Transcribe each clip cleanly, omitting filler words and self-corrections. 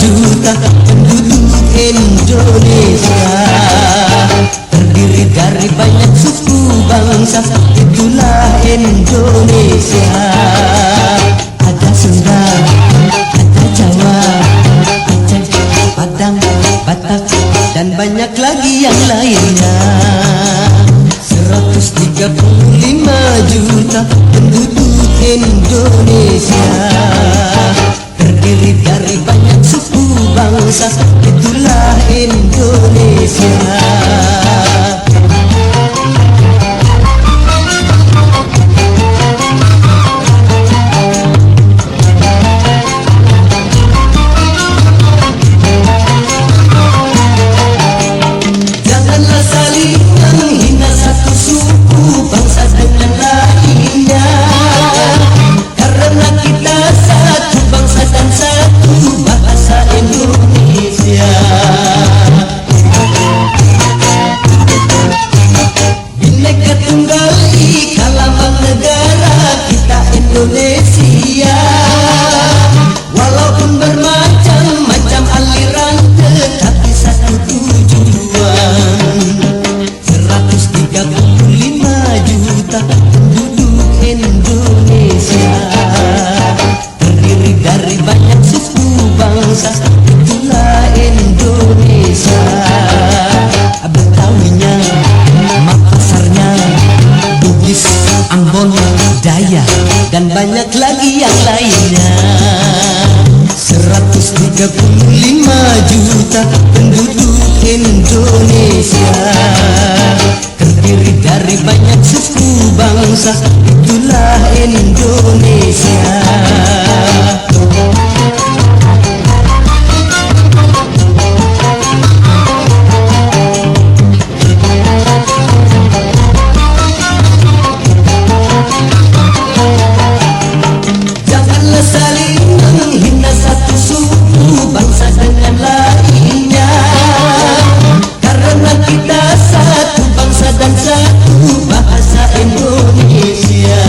juta penduduk Indonesia, terdiri dari banyak suku bangsa, itulah Indonesia. Ada Sunda, ada Jawa, Aceh, Padang, Batak, dan banyak lagi yang lainnya. 135 juta penduduk Indonesia, terdiri dari banyak suku bangsa, itulah Indonesia. Janganlah saling menghina satu suku bangsa dengan lainnya, karena kita satu bangsa dan satu bahasa Indonesia. Bhinneka Tunggal Ika lambang negara kita Indonesia, walaupun bermacam-macam aliran tetapi satu tujuan. 135 juta penduduk Indonesia, terdiri dari banyak suku bangsa, itulah Indonesia. Betawinya, Makassarnya, Bugis, Ambon, Dayak, dan banyak lagi yang lainnya. 135 juta penduduk Indonesia, terdiri dari banyak suku bangsa, itulah Indonesia. Janganlah saling menghina satu suku bangsa dengan lainnya, karena kita satu bangsa dan satu bahasa Indonesia.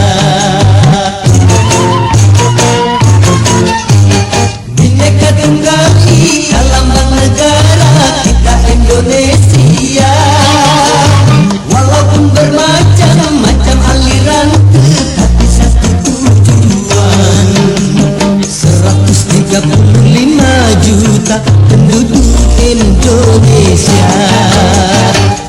Bhinneka Tunggal Ika lambang negara kita Indonesia, walaupun bermacam-macam aliran tetapi satu tujuan. 135 juta penduduk Indonesia,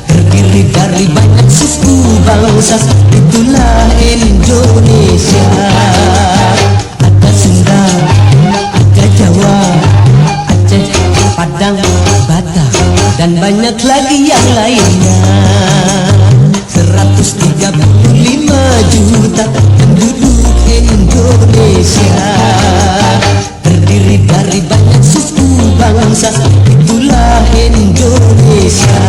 terdiri dari banyak suku bangsa, itulah Indonesia. Ada Sunda, ada Jawa, Aceh, Padang, Batak, dan banyak lagi yang lainnya. 135 juta penduduk Indonesia, terdiri dari banyak suku bangsa, itulah Indonesia.